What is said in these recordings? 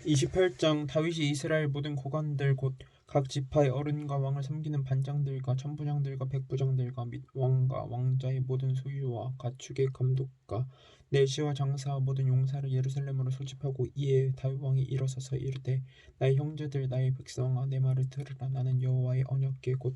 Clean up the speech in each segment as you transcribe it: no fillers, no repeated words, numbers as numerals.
28장 다윗이 이스라엘 모든 고관들 곧 각 지파의 어른과 왕을 섬기는 반장들과 천부장들과 백부장들과 및 왕과 왕자의 모든 소유와 가축의 감독과 내시와 장사와 모든 용사를 예루살렘으로 소집하고 이에 다윗 왕이 일어서서 이르되 나의 형제들 나의 백성아 내 말을 들으라. 나는 여호와의 언약궤 곧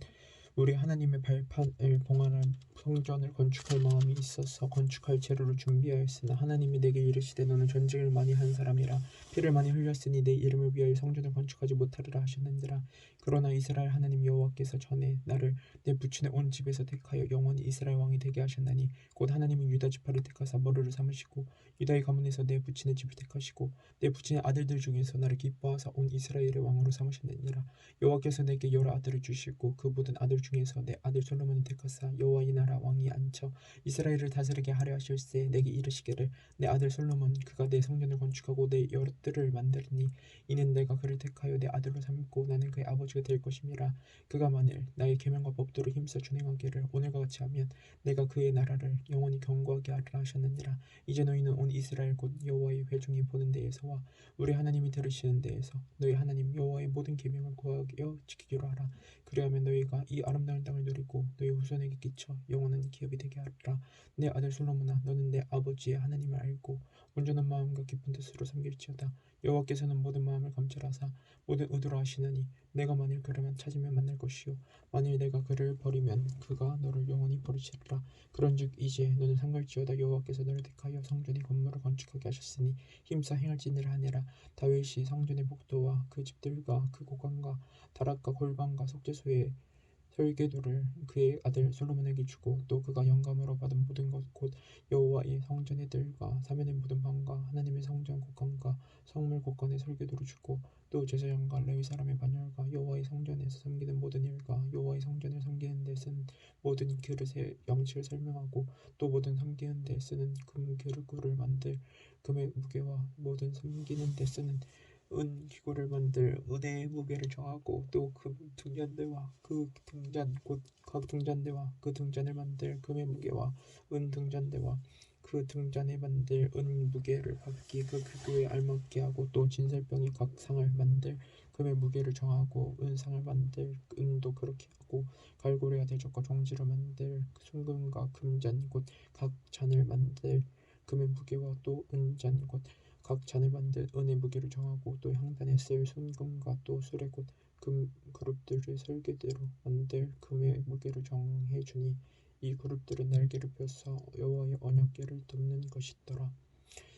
우리 하나님의 발판을 봉헌할 성전을 건축할 마음이 있어서 건축할 재료를 준비하였으나 하나님이 내게 이르시되 너는 전쟁을 많이 한 사람이라 피를 많이 흘렸으니 내 이름을 위하여 성전을 건축하지 못하리라 하셨는지라. 그러나 이스라엘 하나님 여호와께서 전에 나를 내 부친의 온 집에서 택하여 영원히 이스라엘 왕이 되게 하셨나니 곧 하나님은 유다 지파를 택하사 머리를 삼으시고 유다의 가문에서 내 부친의 집을 택하시고 내 부친의 아들들 중에서 나를 기뻐하사 온 이스라엘의 왕으로 삼으셨느니라. 여호와께서 내게 여러 아들을 주시고 그 모든 아들 중에서 내 아들 솔로몬을 택하사 여호와의 나라 왕이 앉혀 이스라엘을 다스리게 하려 하실세. 내게 이르시기를 내 아들 솔로몬 그가 내 성전을 건축하고 내 엿들을 만들니 이는 내가 그를 택하여 내 아들로 삼고 나는 그의 아버지가 될 것임이라. 그가 만일 나의 계명과 법도를 힘써 준행하기를 오늘과 같이 하면 내가 그의 나라를 영원히 견고하게 하리라 하셨느니라. 이제 너희는 온 이스라엘 곧 여호와의 회중이 보는 데에서와 우리 하나님이 들으시는 데에서 너희 하나님 여호와의 모든 계명을 구하여 지키기로 하라. 그리하면 너희가 이 아름다운 땅을 누리고 너희 후손에게 끼쳐 영원한 기업이 되게 하리라. 내 아들 솔로몬아 너는 내 아버지의 하나님을 알고 온전한 마음과 깊은 뜻으로 섬길지어다. 여호와께서는 모든 마음을 감찰하사 모든 의도로 하시느니 내가 만일 그를 찾으면 만날 것이요 만일 내가 그를 버리면 그가 너를 영원히 버리시리라. 그런즉 이제 너는 상갈지어다. 여호와께서 너를 택하여 성전의 건물을 건축하게 하셨으니 힘써 행할지니라 하니라. 다윗이 성전의 복도와 그 집들과 그 고관과 다락과 골방과 속죄소의 설계도를 그의 아들 솔로몬에게 주고 또 그가 영감으로 받은 모든 것 곧 여호와의 성전의 들과 사면의 모든 방과 하나님의 성전 곳간과 성물 곳간의 설계도를 주고 또 제사장과 레위 사람의 반열과 여호와의 성전에서 섬기는 모든 일과 여호와의 성전을 섬기는 데 쓰는 모든 그릇의 양식을 설명하고 또 모든 섬기는 데 쓰는 금 그릇구를 만들 금의 무게와 모든 섬기는 데 쓰는 은 기구를 만들 은혜의 무게를 정하고 또 그 등잔대와 그 등잔 곧 각 등잔대와 그 등잔을 만들 금의 무게와 은 등잔대와 그 등잔에 만들 은 무게를 각기 그 기구에 알맞게 하고 또 진설병이 각 상을 만들 금의 무게를 정하고 은상을 만들 은도 그렇게 하고 갈고리와 대적과 종지를 만들 순금과 금잔 곧 각 잔을 만들 금의 무게와 또 은잔 곧 각 잔을 만들 은의 무게를 정하고 또 향단에 쓸 순금과 또 수레 곧 금 그룹들을 설계대로 만들 금의 무게를 정해 주니 이 그룹들은 날개를 펴서 여호와의 언약궤를 덮는 것이더라.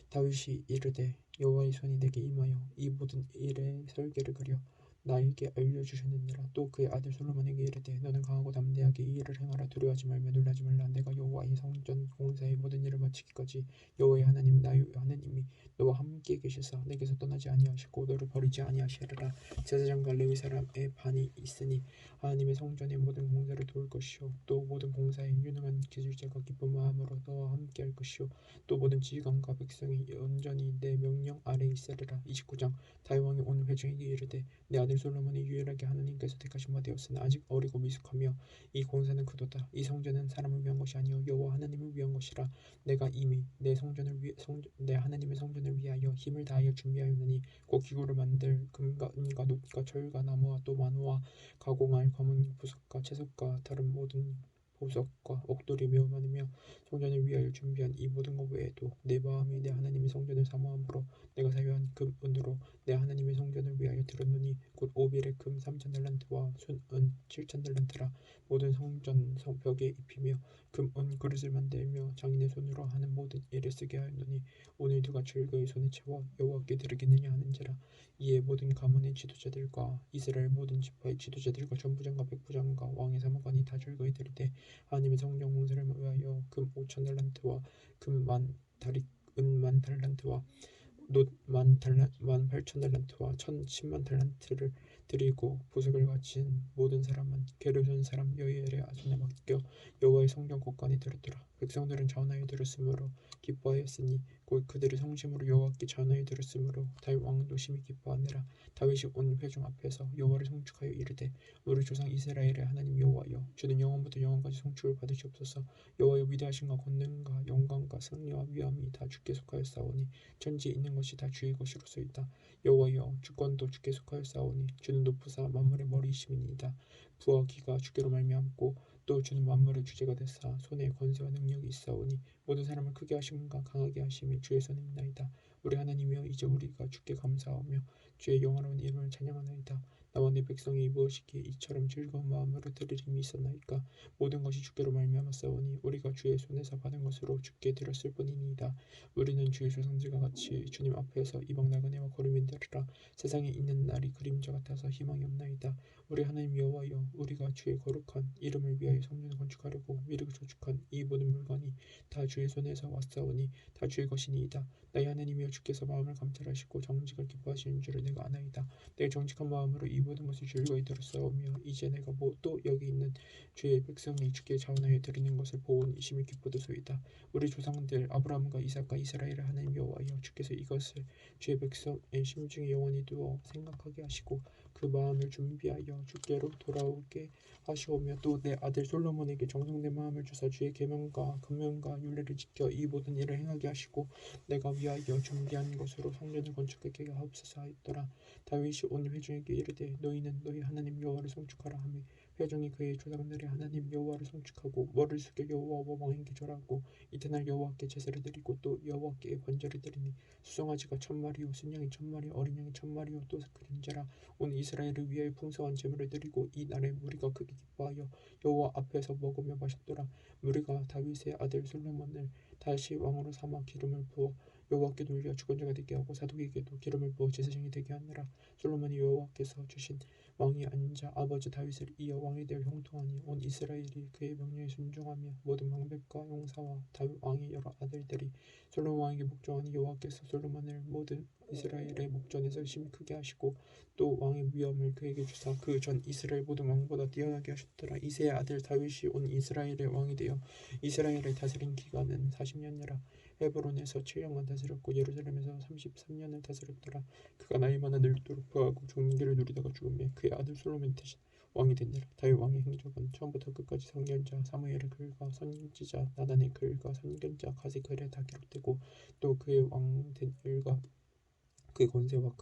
다윗이 이르되 여호와의 손이 내게 임하여 이 모든 일의 설계를 그려 나에게 알려주셨느니라. 또 그의 아들 솔로몬에게 이르되 너는 강하고 담대하게 이 일을 행하라. 두려워하지 말며 놀라지 말라. 내가 여호와의 성전 공사의 모든 일을 마치기까지 여호와의 하나님 나의 하나님이 너와 함께 계시사 내게서 떠나지 아니하시고 너를 버리지 아니하시리라. 제사장과 레위 사람의 반이 있으니 하나님의 성전의 모든 공사를 도울 것이요 또 모든 공사에 유능한 기술자가 기쁜 마음으로 너와 함께 할 것이요 또 모든 지휘관과 백성이 온전히 내 명령 아래 있으리라. 29장 다윗 왕이 온 회중에게 이르되 내 아들 솔로몬이 유일하게 하나님께서 택하신 바 되었으나 아직 어리고 미숙하며 이 공사는 그도다. 이 성전은 사람을 위한 것이 아니요 여호와 하나님을 위한 것이라. 내가 이미 내 하나님의 성전을 위하여 힘을 다하여 준비하였느니 곧 기구를 만들 금과 은과 놋과 철과 나무와 또 만호와 가공할 검은 부석과 채석과 다른 모든 보석과 옥돌이 매우 많으며 성전을 위하여 준비한 이 모든 것 외에도 내 마음이 내 하나님의 성전을 사모함으로 내가 사유한 금 은으로 내 하나님의 성전을 위하여 들었노니 곧 오빌의 금 3,000달란트와 순은 7,000달란트라. 모든 성전 성벽에 입히며 금 은 그릇을 만들며 장인의 손으로 하는 모든 일에 쓰게 하였노니 오늘 누가 즐거이 손에 채워 여호와께 드리겠느냐 하는지라. 이에 모든 가문의 지도자들과 이스라엘 모든 지파의 지도자들과 전부장과 백부장과 왕의 사무관이 다 즐거이 드리되 하나님의 성전 공사를 위하여 금 5,000달란트와 금만 다리 은만 달란트와 놋만 8,000달란트와 10,000만 달란트를 드리고 보석을 바친 모든 사람은 게르손 사람 여이엘의 손에 맡겨 여호와의 성전 곳간에 들었더라. 백성들은 자원하여 들었으므로 기뻐하였으니 곧 그들이 성심으로 여호와께 전하여 들었으므로 다윗 왕도 심히 기뻐하느라. 다윗이 온 회중 앞에서 여호와를 송축하여 이르되 우리 조상 이스라엘의 하나님 여호와여, 주는 영원부터 영원까지 송축을 받으시옵소서. 여호와여, 위대하신가 권능과 영광과 승리와 위엄이 다 주께 속하였사오니 천지에 있는 것이 다 주의 것이로소이다. 여호와여, 주권도 주께 속하였사오니 주는 높으사 만물의 머리이심이니이다. 부와 기가 주께로 말미암고 또 주는 만물의 주제가 되사 손에 권세와 능력이 있사오니 모든 사람을 크게 하심과 강하게 하심이 주의 손에 있나이다. 우리 하나님이여, 이제 우리가 주께 감사하며 주의 영화로운 이름을 찬양하나이다. 나와 내 백성이 무엇이기에 이처럼 즐거운 마음으로 들을 힘이 있었나이까. 모든 것이 주께로 말미암았사오니 우리가 주의 손에서 받은 것으로 주께 드렸을 뿐이니이다. 우리는 주의 조상들과 같이 주님 앞에서 이방 나그네와 거류민들이라. 세상에 있는 날이 그림자 같아서 희망이 없나이다. 우리 하나님 여호와여, 우리가 주의 거룩한 이름을 위하여 성전을 건축하려고 미르고 저축한 이 모든 물건이 다 주의 손에서 왔사오니 다 주의 것이니이다. 나의 하나님이여, 주께서 마음을 감찰하시고 정직을 기뻐하시는 줄을 내가 아나이다. 내가 정직한 마음으로 이 모든 것을 즐거이 들었사오며 이제 내가 또 여기 있는 주의 백성이 주께 자원하여 드리는 것을 보오니 심히 기쁘도소이다. 우리 조상들 아브라함과 이삭과 이스라엘의 하나님 여호와여, 주께서 이것을 주의 백성의 심중에 영원히 두어 생각하게 하시고 그 마음을 준비하여 주께로 돌아오게 하시오며 또 내 아들 솔로몬에게 정성된 마음을 주사 주의 계명과 금명과 율례를 지켜 이 모든 일을 행하게 하시고 내가 위하여 준비한 것으로 성전을 건축하게 하옵소서 하였더라. 다윗이 온 회중에게 이르되 너희는 너희 하나님 여호와를 송축하라 하며 회중이 그의 조상들의 하나님 여호와를 송축하고 머리를 숙여 여호와와 왕에게 절하고 이튿날 여호와께 제사를 드리고 또 여호와께 번제를 드리니 수송아지가 1000마리요 순양이 1000마리 어린 양이 1000마리요 또 그런지라. 온 이스라엘을 위하여 풍성한 제물을 드리고 이 날에 무리가 크게 기뻐하여 여호와 앞에서 먹으며 마셨더라. 무리가 다윗의 아들 솔로몬을 다시 왕으로 삼아 기름을 부어 여호와께 돌려 주권자가 되게 하고 사독에게도 기름을 부어 제사장이 되게 하느라. 솔로몬이 여호와께서 주신 왕이 앉아 아버지 다윗을 이어 왕이 되어 형통하니 온 이스라엘이 그의 명령에 순종하며 모든 방백과 용사와 다윗 왕의 여러 아들들이 솔로몬 왕에게 복종하니 여호와께서 솔로몬을 모든 이스라엘의 목전에서 심히 크게 하시고 또 왕의 위엄을 그에게 주사 그 전 이스라엘 모든 왕보다 뛰어나게 하셨더라. 이새의 아들 다윗이 온 이스라엘의 왕이 되어 이스라엘을 다스린 기간은 40년이라. 헤브론에서 7년간 다스렸고 예루살렘에서 33년을 다스렸더라. 그가 나이 많아 늙도록 부하고 종기를 누리다가 죽음에 그의 아들 솔로몬이 대신 왕이 되니라. 다윗 왕의 행적은 처음부터 끝까지 선견자 사무엘의 글과 선지자 나단의 글과 선견자 가시 글에 다 기록되고 또 그의 왕된 일과 그의 권세와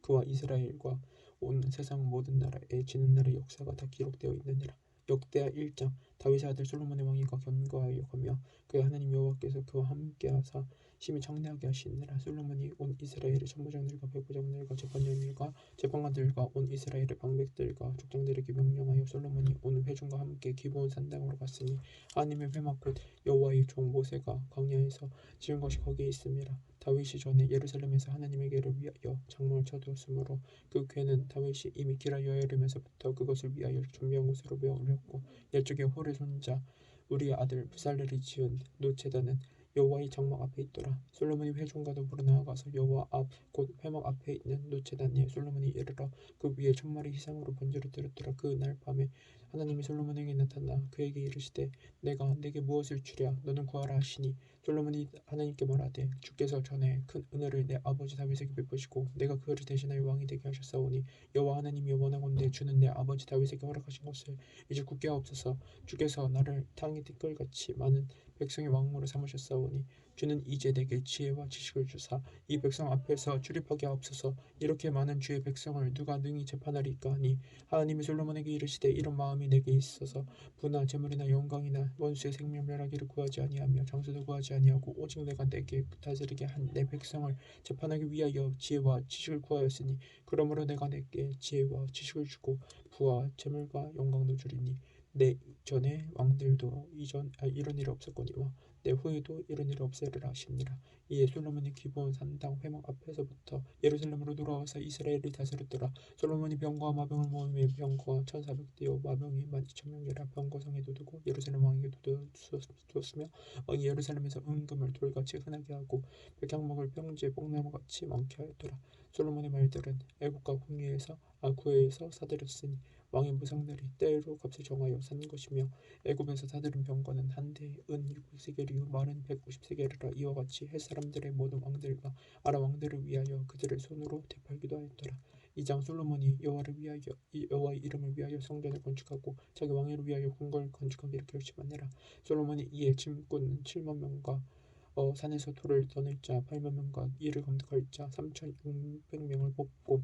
그와 이스라엘과 온 세상 모든 나라에 지는 날의 역사가 다 기록되어 있느니라. 역대하 1장. 다윗의 아들 솔로몬의 왕위가 견고하여 가며 그의 하나님 여호와께서 그와 함께하사 심히 창대하게 하시니라. 솔로몬이 온 이스라엘의 천부장들과 백부장들과 재판장들과 재판관들과 온 이스라엘의 방백들과 족장들에게 명령하여 솔로몬이 온 회중과 함께 기브온 산당으로 갔으니 하나님의 회막 곧 여호와의 종 모세가 광야에서 지은 것이 거기에 있음이라. 다윗이 전에 예루살렘에서 하나님의 궤를 위하여 장막을 쳐두었으므로 그 궤는 다윗이 이미 기라 여야림에서부터 그것을 위하여 준비한 곳으로 메어 올렸고 옛적에 홀의 손자 우리의 아들 부살렐이 지은 노제단은 여호와의 장막 앞에 있더라. 솔로몬이 회중과 더불어 나아가서 여호와 앞 곧 회막 앞에 있는 노제단에 솔로몬이 이르러 그 위에 1000마리 희생으로 번제를 드렸더라. 그 날 밤에 하나님이 솔로몬에게 나타나 그에게 이르시되 내가 내게 무엇을 주랴 너는 구하라 하시니 솔로몬이 하나님께 말하되 주께서 전에 큰 은혜를 내 아버지 다윗에게 베푸시고 내가 그를 대신하여 왕이 되게 하셨사오니 여호와 하나님이 원하건대 주는 내 아버지 다윗에게 허락하신 것을 이제 굳게 하옵소서. 주께서 나를 땅의 티끌같이 많은 백성의 왕으로 삼으셨사오니 주는 이제 내게 지혜와 지식을 주사 이 백성 앞에서 출입하게 하옵소서. 이렇게 많은 주의 백성을 누가 능히 재판하리까 하니 하나님이 솔로몬에게 이르시되 이런 마음이 내게 있어서 부나 재물이나 영광이나 원수의 생명 멸하기를 구하지 아니하며 장수도 구하지 아니하고 오직 내가 내게 다스리게 한 내 백성을 재판하기 위하여 지혜와 지식을 구하였으니 그러므로 내가 내게 지혜와 지식을 주고 부와 재물과 영광도 주리니 내 전에 왕들도 이런 일이 없었거니와 내 후에도 이런 일이 없으리라 하시니라. 이에 솔로몬이 기브온 산당 회막 앞에서부터 예루살렘으로 돌아와서 이스라엘을 다스렸더라. 솔로몬이 병거와 마병을 모으며 병거가 1400대요 마병이 12000명이라 병거성에도 두고 예루살렘 왕에게도 두었으며 왕이 예루살렘에서 은금을 돌같이 흔하게 하고 백향목을 평지에 뽕나무같이 많게 하였더라. 솔로몬의 말들은 애국과 궁예에서 아구에서 사들였으니 왕의 무상들이 때로 값을 정하여 산 것이며 애굽에서 사들인 병거는 한 대에 은 600세겔이요 말은 150세겔이라. 이와 같이 헷 사람들의 모든 왕들과 아람 왕들을 위하여 그들을 손으로 되팔기도 하였더라. 2장 솔로몬이 여호와의 이름을 위하여 성전을 건축하고 자기 왕위를 위하여 궁궐을 건축하기를 결심하니라. 솔로몬이 이에 짐꾼 7만 명과 산에서 돌을 떠낼 자 8만 명과 이를 검득할 자 3,600명을 뽑고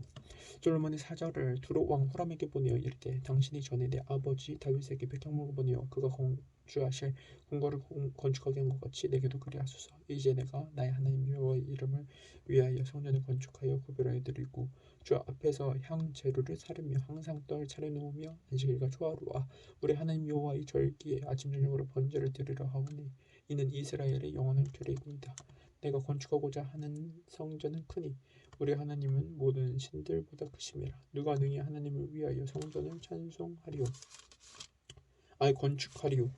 솔로몬의 사절을 두로 왕 후람에게 보내어 이르되 당신이 전에 내 아버지 다윗에게 백향목을 보내어 그가 거주하실 궁궐을 건축하게 한 것 같이 내게도 그리하소서. 이제 내가 나의 하나님 여호와의 이름을 위하여 성전을 건축하여 구별하여 드리고 주 앞에서 향 재료를 사르며 항상 떡을 차려놓으며 안식일과 초하루와 우리 하나님 여호와의 절기에 아침 저녁으로 번제를 드리려 하오니 이는 이스라엘의 영원한 규례이니이다. 내가 건축하고자 하는 성전은 크니 우리 하나님은 모든 신들보다 크심이라. 누가 능히 하나님을 위하여 성전을 찬송하리요 건축하리요.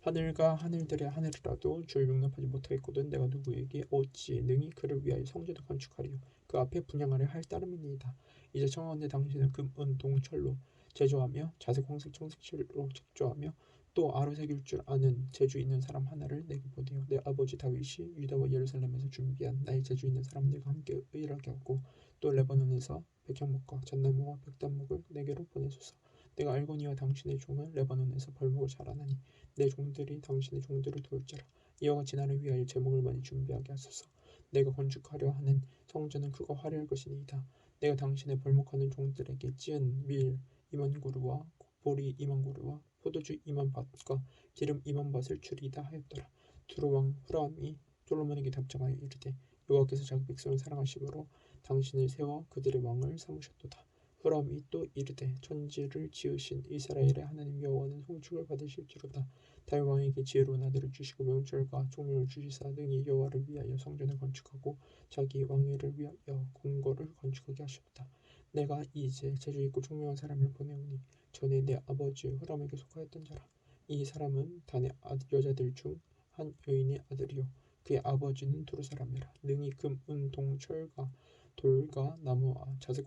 하늘과 하늘들의 하늘이라도 주를 용납하지 못하겠거든 내가 누구에게 어찌 능히 그를 위하여 성전을 건축하리요. 그 앞에 분향하려 할 따름이니이다. 이제 청하건대 당신은 금, 은, 동, 철로 제조하며 자색, 홍색, 청색실로 제조하며 또 아로 새길 줄 아는 재주 있는 사람 하나를 내게 보내어 내 아버지 다윗이 유다와 예루살렘에서 준비한 나의 재주 있는 사람들과 함께 의일하게 하고 또 레바논에서 백향목과 잣나무와 백단목을 내게로 보내소서. 내가 알거니와 당신의 종은 레바논에서 벌목을 잘하나니 내 종들이 당신의 종들을 도울지라. 이와 같이 나를 위하여 제목을 많이 준비하게 하소서. 내가 건축하려 하는 성전은 크고 화려할 것이니이다. 내가 당신의 벌목하는 종들에게 찌은 밀 2만 고루와 보리 2만 고루와 포도주 2만 밭과 기름 2만 밭을 주리이다 하였더라. 두로 왕 후람이 솔로몬에게 답장하여 이르되 여호와께서 자기 백성을 사랑하심으로 당신을 세워 그들의 왕을 삼으셨도다. 후람이 또 이르되 천지를 지으신 이스라엘의 하나님 여호와는 송축을 받으실지로다. 다윗 왕에게 지혜로운 아들을 주시고 명철과 총명을 주시사 능히 여호와를 위하여 성전을 건축하고 자기 왕위를 위하여 궁궐을 건축하게 하셨다. 내가 이제 재주 있고 총명한 사람을 보내오니 전에 내 아버지 후람에게 속하였던 자라. 이 사람은 단의 여자들 중 한 여인의 아들이요 그의 아버지는 두루 사람이라. 능히 금, 은, 동, 철과 돌과 나무와 자색,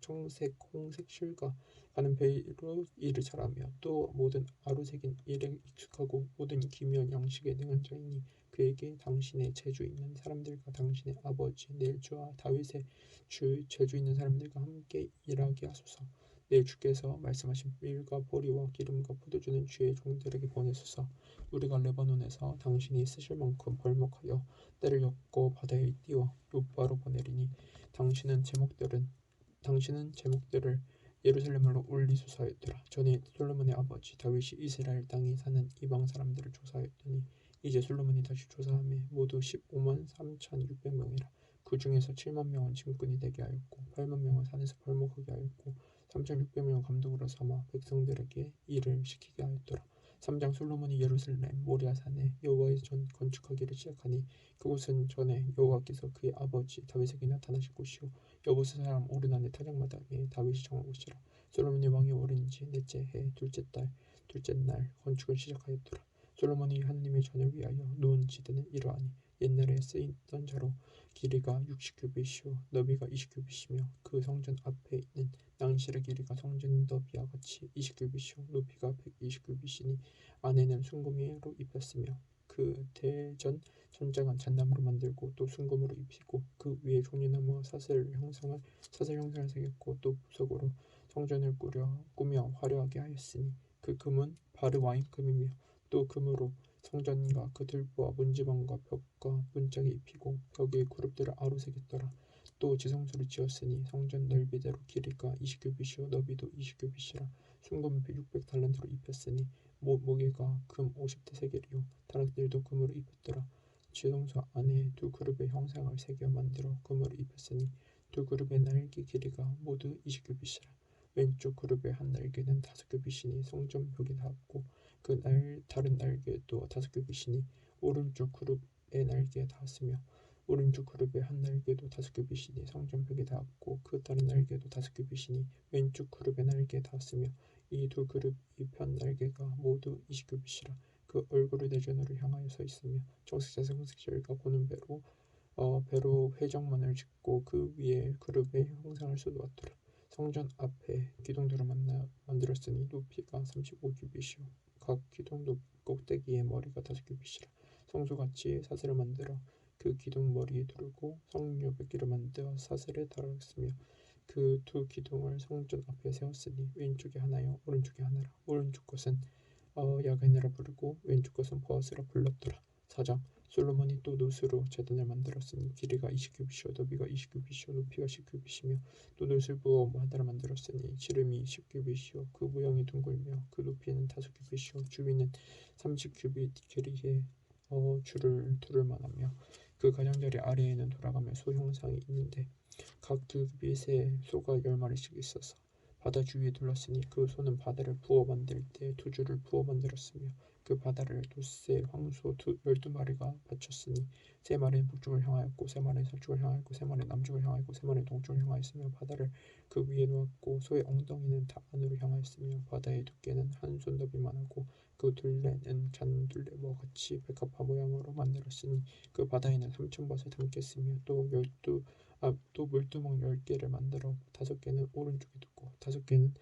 청색, 홍색 실과 가는 배로 일을 잘하며 또 모든 아루새긴 일에 익숙하고 모든 기묘한 양식에 능한 자이니 그에게 당신의 재주 있는 사람들과 당신의 아버지 내 주와 다윗의 재주 있는 사람들과 함께 일하게 하소서. 내 주께서 말씀하신 밀과 보리와 기름과 포도주는 주의 종들에게 보내소서. 우리가 레바논에서 당신이 쓰실 만큼 벌목하여 때를 엮고 바다에 띄워 요바로 보내리니 당신은 제목들을 예루살렘으로 올리소서 하였더라. 전에 솔로몬의 아버지 다윗이 이스라엘 땅에 사는 이방 사람들을 조사하였더니 이제 솔로몬이 다시 조사하매 모두 15만 3,600명이라. 그 중에서 7만 명은 짐꾼이 되게 하였고 8만 명은 산에서 벌목하게 하였고 3,600명은 감독으로 삼아 백성들에게 일을 시키게 하였더라. 3장 솔로몬이 예루살렘 모리아산에 여호와의 전 건축하기를 시작하니 그곳은 전에 여호와께서 그의 아버지 다윗에게 나타나실 곳이요 여부스 사람 오르난의 타작마당에 다윗이 정한 곳이라. 솔로몬이 왕이 오른 지 넷째 해 둘째 날 건축을 시작하였더라. 솔로몬이 하나님의 전을 위하여 놓은 지대는 이러하니 옛날에 쓰이던 자로 길이가 60규빗이요 너비가 20규빗이며 그 성전 앞에 있는 낭실의 길이가 성전 너비와 같이 20규빗이요 높이가 120규빗이니 안에는 순금으로 입혔으며 그 대전 천장은 잣나무로 만들고 또 순금으로 입히고 그 위에 종려나무와 사슬 형상을 새겼고 또 보석으로 성전을 꾸며 화려하게 하였으니 그 금은 바르 와인 금이며 또 금으로 성전과 그 들보와 문지방과 벽과 문짝에 입히고 벽에 그룹들을 아루새겼더라. 또 지성소를 지었으니 성전 넓이대로 길이가 20규빗이요 너비도 20규빗이라. 순금 600달란트로 입혔으니 무게가 금 50대 세겔이요 다락들도 금으로 입혔더라. 지성소 안에 두 그룹의 형상을 새겨 만들어 금으로 입혔으니 두 그룹의 날개 길이가 모두 20규빗이라. 왼쪽 그룹의 한 날개는 5규빗이니 성전 벽에 닿았고 그 다른 날개도 5규빗이니 오른쪽 그룹의 날개에 닿았으며 오른쪽 그룹의 한 날개도 5규빗이니 성전벽에 닿았고 그 다른 날개도 5규빗이니 왼쪽 그룹의 날개에 닿았으며 이 두 그룹이 편 날개가 모두 20규빗이라. 그 얼굴을 내전으로 향하여 서 있으며 청색 자색 홍색 실과 고는 배로 회정문을 짓고 그 위에 그룹의 형상을 쏟아왔더라. 성전 앞에 기둥들을 만들었으니 높이가 35규빗이요 각 기둥 꼭대기의 머리가 5규빗이라. 성소같이 사슬을 만들어 그 기둥 머리에 두르고 성류 100개를 만들어 사슬에 달았으며 그 두 기둥을 성전 앞에 세웠으니 왼쪽에 하나요 오른쪽에 하나라. 오른쪽 것은 야간이라 부르고 왼쪽 것은 보아스라 불렀더라. 4장 솔로몬이 또 노스로 제단을 만들었으니 길이가 20규빗이요 높이가 20규빗이요 높이가 10규빗이며 또 노스를 부어 하나를 만들었으니 지름이 10규빗이요 그 모양이 둥글며 그 높이는 5규빗이요 주위는 30규빗 길이의 줄을 두를 만하며 그 가장자리 아래에는 돌아가며 소 형상이 있는데 각 두 규빗에 소가 10마리씩 있어서 바다 주위에 둘렀으니 그 소는 바다를 부어 만들 때 두 줄을 부어 만들었으며 그 바다를 돛새 황소 12마리가 받쳤으니 3마리는 북쪽을 향하였고 3마리는 서쪽을 향하였고 3마리는 남쪽을 향하였고 3마리는 동쪽을 향하였으며 바다를 그 위에 놓았고 소의 엉덩이는 다 안으로 향하였으며 바다의 두께는 한 손더비만 하고 그 둘레는 잔둘레와 같이 백합화 모양으로 만들었으니 그 바다에는 3,000밭을 담겠으며 또 물두멍 10개를 만들어 5개는 오른쪽에 두고 5개는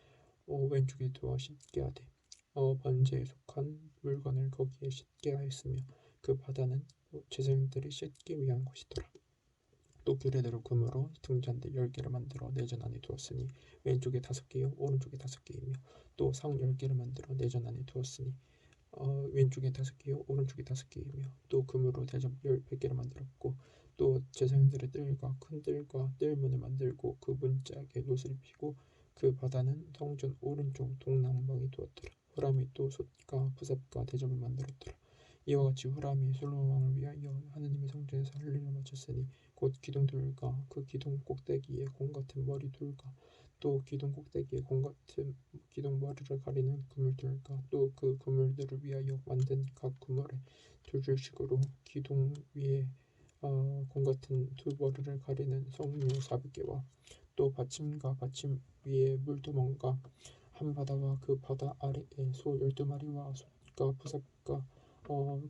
왼쪽에 두어 씻게 하되 번제에 속한 물건을 거기에 씻게 하였으며 그 바다는 제사장들이 씻기 위한 것이더라. 또 규례대로 금으로 등잔대 10개를 만들어 내전 안에 두었으니 왼쪽에 5개요 오른쪽에 5개이며 또 상 10개를 만들어 내전 안에 두었으니 왼쪽에 5개요 오른쪽에 5개이며 또 금으로 대접 100개를 만들었고 또 제사장들의 뜰과 큰 뜰과 뜰문을 만들고 그 문짝에 놋을 입히고 그 바다는 성전 오른쪽 동남방에 두었더라. 후람이 또 솥과 부삽과 대접을 만들었더라. 이와 같이 후람이 솔로몬 왕을 위하여 하느님의 성전에서 할 일을 마쳤으니 곧 기둥들과 그 기둥 꼭대기에 공 같은 머리둘과 또 기둥 꼭대기에 공 같은 기둥 머리를 가리는 그물들과 또 그 그물들을 위하여 만든 각 그물에 두 줄씩으로 기둥 위에 공 같은 두 머리를 가리는 성류 400개와 또 받침과 받침 위에 물두멍과 한 바다와 그 바다 아래에 소 12마리와 솥과 부삽과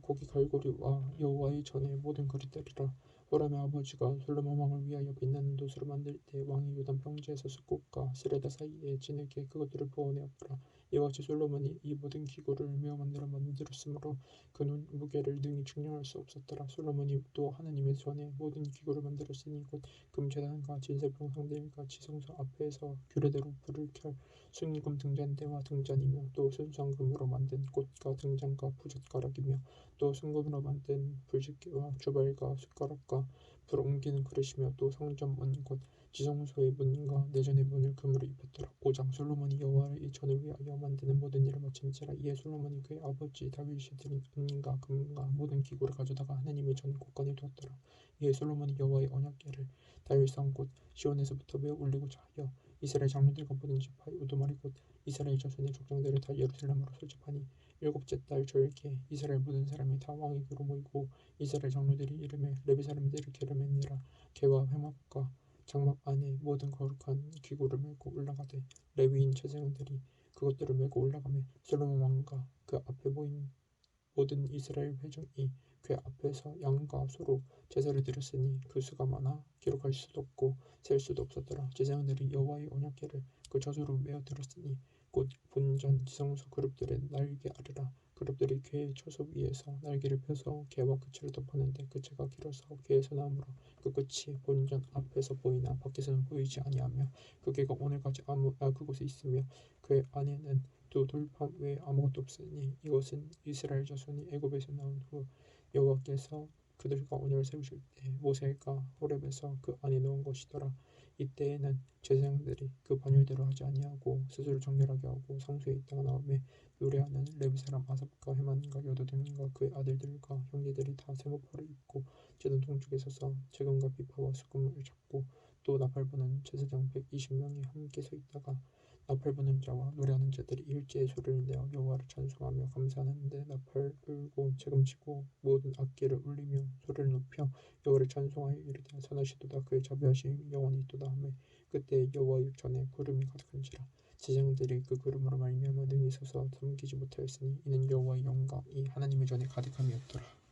고기 갈고리와 여호와의 전의 모든 그릇들이라. 호람의 아버지가 솔로몬 왕을 위하여 빛나는 돛으로 만들 때 왕이 요단 평지에서 숫꽃과 스레다 사이에 진흙에 그것들을 부어내었더라. 이와 같이 솔로몬이 이 모든 기구를 메어 만들었으므로 그 무게를 능히 측량할 수 없었더라. 솔로몬이 또 하나님의 전에 모든 기구를 만들었으니 곧 금제단과 진설병상들과 지성소 앞에서 규례대로 불을 켤 순금 등잔대와 등잔이며 또 순수한 금으로 만든 꽃과 등잔과 부젓가락이며 또 순금으로 만든 불집게와 주발과 숟가락과 불 옮기는 그릇이며 또 성전 문 곧 지성소의 문과 내전의 문을 금으로 입혔더라. 5장 솔로몬이 여호와의 전을 위하여 만드는 모든 일을 마친지라. 이에 솔로몬이 그의 아버지 다윗이 드린 은과 금과 모든 기구를 가져다가 하나님의 전 곳간에 두었더라. 이에 솔로몬이 여호와의 언약궤를 다윗성 곧 시온에서부터 메어 올리고자 하여 이스라엘 장로들과 모든 지파의 우두머리 곧 이스라엘 자손의 족장들을 다 예루살렘으로 소집하니 7째 달 절기에 이스라엘 모든 사람이 다 왕의 궤로 모이고 이스라엘 장로들이 이름에 레위 사람들을 기름했느라 궤와 회막과 장막 안에 모든 거룩한 기구를 메고 올라가되 레위인 제사장들이 그것들을 메고 올라가매 솔로몬 왕과 그 앞에 모인 모든 이스라엘 회중이 궤 앞에서 양과 소로 제사를 드렸으니 그 수가 많아 기록할 수도 없고 셀 수도 없었더라. 제사장들이 여호와의 언약궤를 그 저수로 메어 들었으니 곧 본전 지성소 그룹들의 날개 아래라. 그룹들이 궤의 저수 위에서 날개를 펴서 궤와 그치를 덮었는데 그치가 길어서 궤에서 나오므로 그 끝이 본전 앞에서 보이나 밖에서는 보이지 아니하며 그 궤가 오늘까지 그곳에 있으며 그 안에는 또 돌판 외에 아무것도 없으니 이것은 이스라엘 자손이 애굽에서 나온 후 여호와께서 그들과 언약을 세우실 때 모세가 호렙에서 그 안에 넣은 것이더라. 이때에는 제사장들이 그 번율대로 하지 아니하고 스스로 정결하게 하고 성소에 있다가 나오매 노래하는 레위 사람 아삽과 헤만과 여도둔과 그의 아들들과 형제들이 다 세모포를 입고 제단 동쪽에 서서 재금과 비파와 수금을 잡고 또 나팔 부는 제사장 120명이 함께 서 있다가 나팔 부는 자와 노래하는 자들이 일제의 소리를 내어 여호와를 찬송하며 감사하는데 나팔 불고 재금치고 모든 악기를 울리며 소리를 높여 여호와를 찬송하여 이르되 선하시도다 그의 자비하심이 영원히 있도다 하매 그때 여호와의 전에 구름이 가득한지라. 제사장들이 그 구름으로 말미암아 능히 서서 섬기지 못하였으니 이는 여호와의 영광이 하나님의 전에 가득함이었더라.